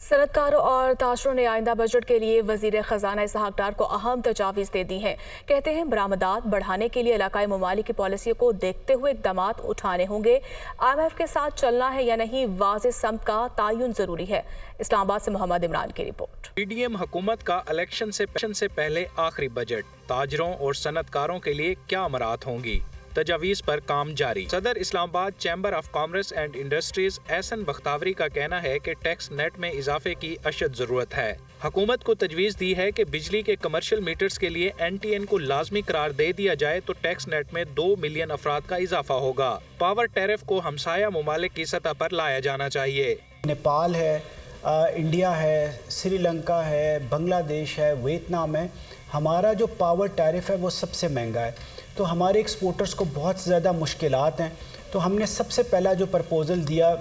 صنعتکاروں اور تاجروں نے آئندہ بجٹ کے لیے وزیر خزانہ اسحاق ڈار کو اہم تجاویز دے دی ہیں۔ کہتے ہیں برآمدات بڑھانے کے لیے علاقائی ممالک کی پالیسی کو دیکھتے ہوئے اقدامات اٹھانے ہوں گے۔ IMF کے ساتھ چلنا ہے یا نہیں، واضح سمت کا تعین ضروری ہے۔ اسلام آباد سے محمد عمران کی رپورٹ۔ PDM حکومت کا الیکشن سے پہلے آخری بجٹ، تاجروں اور صنعتکاروں کے لیے کیا امرات ہوں گی؟ تجاویز پر کام جاری۔ صدر Islamabad chamber of commerce and industries Ahsan Bakhtiari کا کہنا ہے کہ ٹیکس نیٹ میں اضافے کی اشد ضرورت ہے۔ حکومت کو تجویز دی ہے کہ بجلی کے کمرشل میٹرز کے لیے NTN کو لازمی قرار دے دیا جائے تو ٹیکس نیٹ میں 2 ملین افراد کا اضافہ ہوگا۔ پاور ٹیرف کو ہمسایہ ممالک کی سطح پر لایا جانا چاہیے۔ نیپال ہے، انڈیا ہے، سری لنکا ہے، بنگلہ دیش ہے، ویتنام ہے۔ ہمارا جو پاور ٹیرف ہے وہ سب سے مہنگا ہے، تو ہمارے ایکسپورٹرز کو بہت زیادہ مشکلات ہیں۔ تو ہم نے سب سے پہلا جو پرپوزل دیا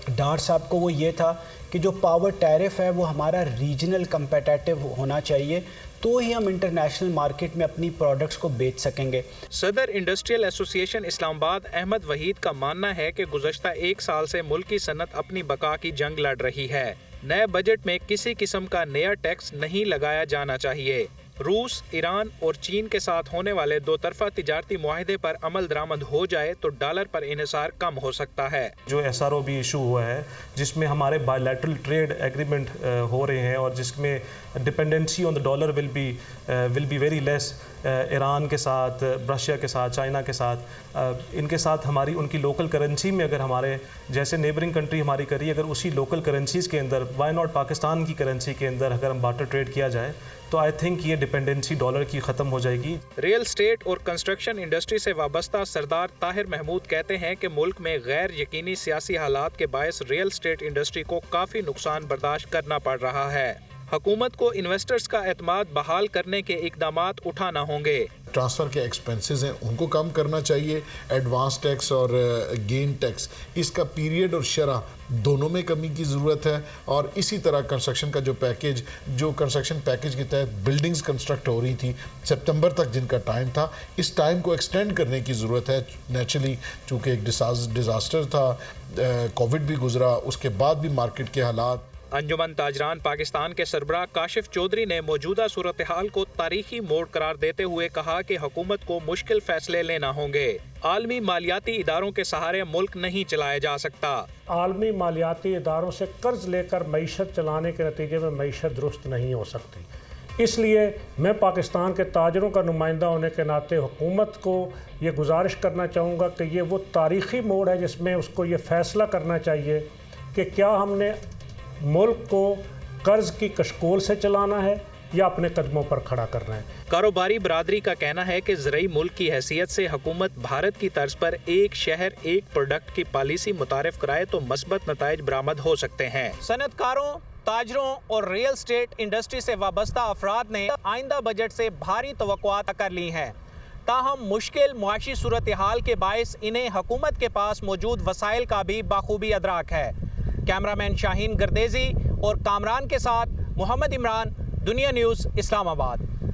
ڈار صاحب کو وہ یہ تھا کہ جو پاور ٹیرف ہے وہ ہمارا ریجنل کمپیٹیٹیو ہونا چاہیے، تو ہی ہم انٹرنیشنل مارکیٹ میں اپنی پروڈکٹس کو بیچ سکیں گے۔ صدر انڈسٹریل ایسوسی ایشن اسلام آباد احمد وحید کا ماننا ہے کہ گزشتہ 1 سال سے ملکی صنعت اپنی بقا کی جنگ لڑ رہی ہے۔ نئے بجٹ میں کسی قسم کا نیا ٹیکس نہیں لگایا جانا چاہیے۔ روس، ایران اور چین کے ساتھ ہونے والے 2 طرفہ تجارتی معاہدے پر عمل درآمد ہو جائے تو ڈالر پر انحصار کم ہو سکتا ہے۔ جو SRO بھی ایشو ہوا ہے، جس میں ہمارے بائی لیٹرل ٹریڈ ایگریمنٹ ہو رہے ہیں اور جس میں dependency on the dollar will be very less, Iran کے ساتھ، رشیا کے ساتھ، چائنا کے ساتھ، ان کے ساتھ ہماری ان کی لوکل کرنسی میں اگر ہمارے جیسے نیبرنگ کنٹری ہماری کری، اگر اسی لوکل کرنسیز کے اندر، وائی ناٹ پاکستان کی کرنسی کے اندر اگر ہم بارٹر ٹریڈ کیا جائے تو آئی تھنک یہ ڈپینڈنسی ڈالر کی ختم ہو جائے گی۔ ریل اسٹیٹ اور کنسٹرکشن انڈسٹری سے وابستہ سردار طاہر محمود کہتے ہیں کہ ملک میں غیر یقینی سیاسی حالات کے باعث ریل اسٹیٹ انڈسٹری کو کافی نقصان برداشت کرنا پڑ رہا ہے۔ حکومت کو انویسٹرز کا اعتماد بحال کرنے کے اقدامات اٹھانا ہوں گے۔ ٹرانسفر کے ایکسپنسز ہیں ان کو کم کرنا چاہیے، ایڈوانس ٹیکس اور گین ٹیکس، اس کا پیریڈ اور شرح دونوں میں کمی کی ضرورت ہے، اور اسی طرح کنسٹرکشن کا جو کنسٹرکشن پیکج کے تحت بلڈنگز کنسٹرکٹ ہو رہی تھی سپتمبر تک جن کا ٹائم تھا، اس ٹائم کو ایکسٹینڈ کرنے کی ضرورت ہے۔ نیچرلی چونکہ ایک ڈیزاسٹر تھا، کووڈ بھی گزرا، اس کے بعد بھی مارکیٹ کے حالات۔ انجمن تاجران پاکستان کے سربراہ کاشف چودھری نے موجودہ صورتحال کو تاریخی موڑ قرار دیتے ہوئے کہا کہ حکومت کو مشکل فیصلے لینا ہوں گے۔ عالمی مالیاتی اداروں کے سہارے ملک نہیں چلایا جا سکتا۔ عالمی مالیاتی اداروں سے قرض لے کر معیشت چلانے کے نتیجے میں معیشت درست نہیں ہو سکتی۔ اس لیے میں پاکستان کے تاجروں کا نمائندہ ہونے کے ناطے حکومت کو یہ گزارش کرنا چاہوں گا کہ یہ وہ تاریخی موڑ ہے جس میں اس کو یہ فیصلہ کرنا چاہیے کہ کیا ہم نے ملک کو قرض کی کشکول سے چلانا ہے یا اپنے قدموں پر کھڑا کرنا ہے۔ کاروباری برادری کا کہنا ہے کہ زرعی ملک کی حیثیت سے حکومت بھارت کی طرز پر ایک شہر ایک پروڈکٹ کی پالیسی متعارف کرائے تو مثبت نتائج برآمد ہو سکتے ہیں۔ صنعتکاروں، تاجروں اور ریل اسٹیٹ انڈسٹری سے وابستہ افراد نے آئندہ بجٹ سے بھاری توقعات کر لی ہیں، تاہم مشکل معاشی صورتحال کے باعث انہیں حکومت کے پاس موجود وسائل کا بھی بخوبی ادراک ہے۔ کیمرامین شاہین گردیزی اور کامران کے ساتھ محمد عمران، دنیا نیوز، اسلام آباد۔